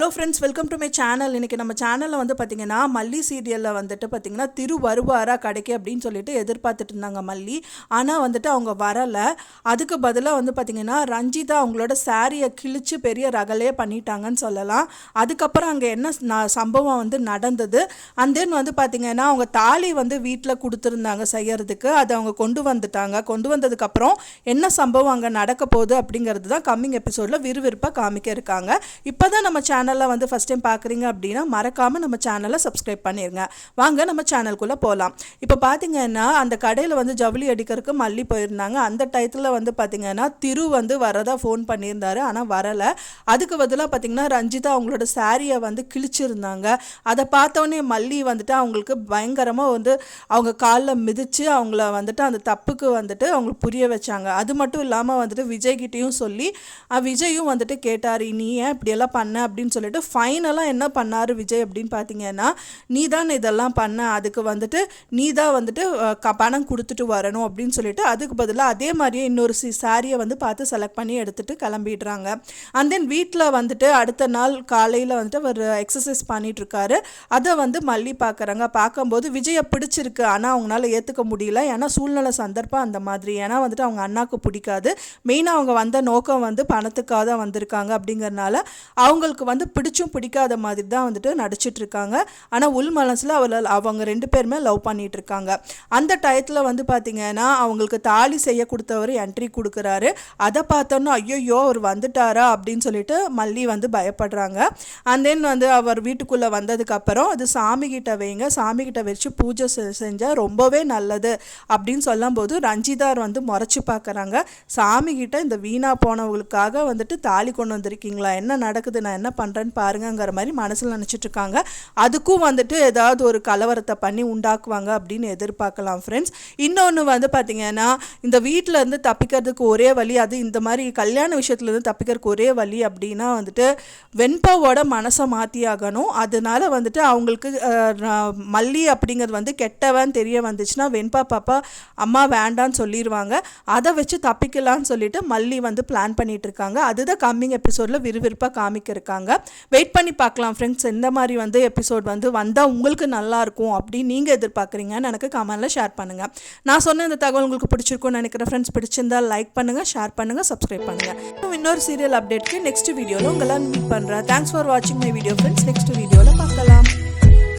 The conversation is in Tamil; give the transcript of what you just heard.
Hello friends, welcome to my channel. இன்றைக்கி நம்ம சேனலில் வந்து பார்த்திங்கன்னா மல்லி சீரியலில் வந்துட்டு பார்த்திங்கன்னா திரு வருவாரா கடைக்கு அப்படின்னு சொல்லிட்டு எதிர்பார்த்துட்டு இருந்தாங்க மல்லி. ஆனால் வந்துட்டு அவங்க வரலை. அதுக்கு பதிலாக வந்து பார்த்திங்கன்னா ரஞ்சிதா அவங்களோட சாரியை கிழிச்சு பெரிய ரகலையே பண்ணிட்டாங்கன்னு சொல்லலாம். அதுக்கப்புறம் அங்கே என்ன சம்பவம் வந்து நடந்தது, அண்ட் தென் வந்து பார்த்திங்கன்னா அவங்க தாலி வந்து வீட்டில் கொடுத்துருந்தாங்க செய்யறதுக்கு, அதை அவங்க கொண்டு வந்துட்டாங்க. கொண்டு வந்ததுக்கப்புறம் என்ன சம்பவம் அங்கே நடக்க போகுது அப்படிங்கிறது தான் கம்மிங் எபிசோடில் விறுவிறுப்பாக காமிக்க இருக்காங்க. இப்போ தான் நம்ம சேனலில் வந்து ஃபஸ்ட் டைம் பார்க்குறீங்க அப்படின்னா மறக்காமல் நம்ம சேனலை சப்ஸ்கிரைப் பண்ணிடுங்க. வாங்க நம்ம சேனலுக்குள்ளே போகலாம். இப்போ பார்த்தீங்கன்னா அந்த கடையில் வந்து ஜவுளி அடிக்கிறதுக்கு மல்லி போயிருந்தாங்க. அந்த டயத்தில் வந்து பார்த்திங்கன்னா திரு வந்து வரதா ஃபோன் பண்ணியிருந்தாரு, ஆனால் வரலை. அதுக்கு பதிலாக பார்த்திங்கன்னா ரஞ்சிதா அவங்களோட சாரியை வந்து கிழிச்சிருந்தாங்க. அதை பார்த்தோன்னே மல்லி வந்துட்டு அவங்களுக்கு பயங்கரமாக வந்து அவங்க காலில் மிதித்து அவங்கள வந்துட்டு அந்த தப்புக்கு வந்துட்டு அவங்களுக்கு புரிய வச்சாங்க. அது மட்டும் இல்லாமல் வந்துட்டு விஜய்கிட்டையும் சொல்லி விஜயும் வந்துட்டு கேட்டார், நீ ஏன் இப்படியெல்லாம் பண்ண அப்படின்னு சொல்லிட்டு ஃபைனலாக என்ன பண்ணார் விஜய் அப்படின்னு பார்த்தீங்கன்னா, நீ தான் இதெல்லாம் பண்ண, அதுக்கு வந்துட்டு நீ தான் வந்துட்டு பணம் கொடுத்துட்டு வரணும் அப்படின்னு சொல்லிட்டு அதுக்கு பதிலாக அதே மாதிரியே இன்னொரு சாரியை வந்து பார்த்து செலக்ட் பண்ணி எடுத்துகிட்டு கிளம்பிடுறாங்க. அண்ட் தென் வீட்டில் வந்துட்டு அடுத்த நாள் காலையில் வந்துட்டு அவர் எக்ஸசைஸ் பண்ணிகிட்ருக்காரு. அதை வந்து மல்லி பார்க்குறாங்க. பார்க்கும்போது விஜயை பிடிச்சிருக்கு, ஆனால் அவங்களால ஏற்றுக்க முடியல. ஏன்னா சூழ்நிலை சந்தர்ப்பம் அந்த மாதிரி. ஏன்னா வந்துட்டு அவங்க அண்ணாவுக்கு பிடிக்காது. மெயினாக அவங்க வந்த நோக்கம் வந்து பணத்துக்காக தான் வந்திருக்காங்க. அப்படிங்கிறனால அவங்களுக்கு வந்து பிடிச்சும் பிடிக்காத மாதிரி தான் வந்துட்டு நடிச்சிட்ருக்காங்க. ஆனால் உள் மனசில் அவங்க ரெண்டு பேருமே லவ் பண்ணிகிட்டு இருக்காங்க. அந்த டயத்தில் வந்து பார்த்திங்கன்னா அவங்களுக்கு தாலி செய்ய கொடுத்தவர் என்ட்ரி கொடுக்குறாரு. அதை பார்த்தோன்னா ஐயோ அவர் வந்துட்டாரா அப்படின்னு சொல்லிட்டு மல்லி வந்து பயப்படுறாங்க. அண்ட் தென் வந்து அவர் வீட்டுக்குள்ளே வந்ததுக்கப்புறம் அது சாமிகிட்ட வைங்க, சாமிகிட்ட வச்சு பூஜை செஞ்சால் ரொம்பவே நல்லது அப்படின்னு சொல்லும்போது ரஞ்சிதார் வந்து முறைச்சி பார்க்குறாங்க. சாமிகிட்ட இந்த வீணா போனவங்களுக்காக வந்துட்டு தாலி கொண்டு வந்திருக்கீங்களா, என்ன நடக்குது, நான் என்ன பண்ணுறேன்னு பாருங்கிற மாதிரி மனசில் நினச்சிட்டு இருக்காங்க. அதுக்கும் வந்துட்டு ஏதாவது ஒரு கலவரத்தை பண்ணி உண்டாக்குவாங்க அப்படின்னு எதிர்பார்க்கலாம் ஃப்ரெண்ட்ஸ். இன்னொன்று வந்து பார்த்திங்கன்னா இந்த வீட்டில் இருந்து தப்பிக்கிறதுக்கு ஒரே வழி, அது இந்த மாதிரி கல்யாண விஷயத்துலேருந்து தப்பிக்கிறதுக்கு ஒரே வழி அப்படின்னா வந்துட்டு வெண்பாவோட மனசை மாற்றி ஆகணும். அதனால வந்துட்டு அவங்களுக்கு மல்லி அப்படிங்கிறது வந்து கெட்டவன் தெரிய வந்துச்சுன்னா வெண்பா பாப்பா அம்மா வேண்டான்னு சொல்லிடுவாங்க. அதை வச்சு தப்பிக்கலான்னு சொல்லிட்டு மல்லி வந்து பிளான் பண்ணிட்டு இருக்காங்க. அதுதான் கம்மிங் எபிசோடில் விறுவிறுப்பாக காமிக்க இருக்காங்க. வெயிட் பண்ணி பார்க்கலாம் ஃப்ரெண்ட்ஸ். இந்த மாதிரி வந்து எபிசோட் வந்து வந்தால் உங்களுக்கு நல்லாயிருக்கும் அப்படின்னு நீங்கள் எதிர்பார்க்குறீங்கன்னு எனக்கு கமெண்ட்டில் ஷேர் பண்ணுங்கள். நான் சொன்ன இந்த தகவல் உங்களுக்கு பிடிச்சிருக்கும்னு நினைக்கிறேன் ஃப்ரெண்ட்ஸ். பிடிச்சிருந்தால் லைக் பண்ணுங்கள், ஷேர் பண்ணுங்கள், சப்ஸ்கிரைப் பண்ணுங்கள். இன்னொரு சீரியல் அப்டேட்க்கு நெக்ஸ்ட் வீடியோவில் உங்களை மீட் பண்ணுறேன். தேங்க்ஸ் ஃபார் வாட்சிங் மை வீடியோ ஃப்ரெண்ட்ஸ். நெக்ஸ்ட் வீடியோவில் பார்க்கலாம்.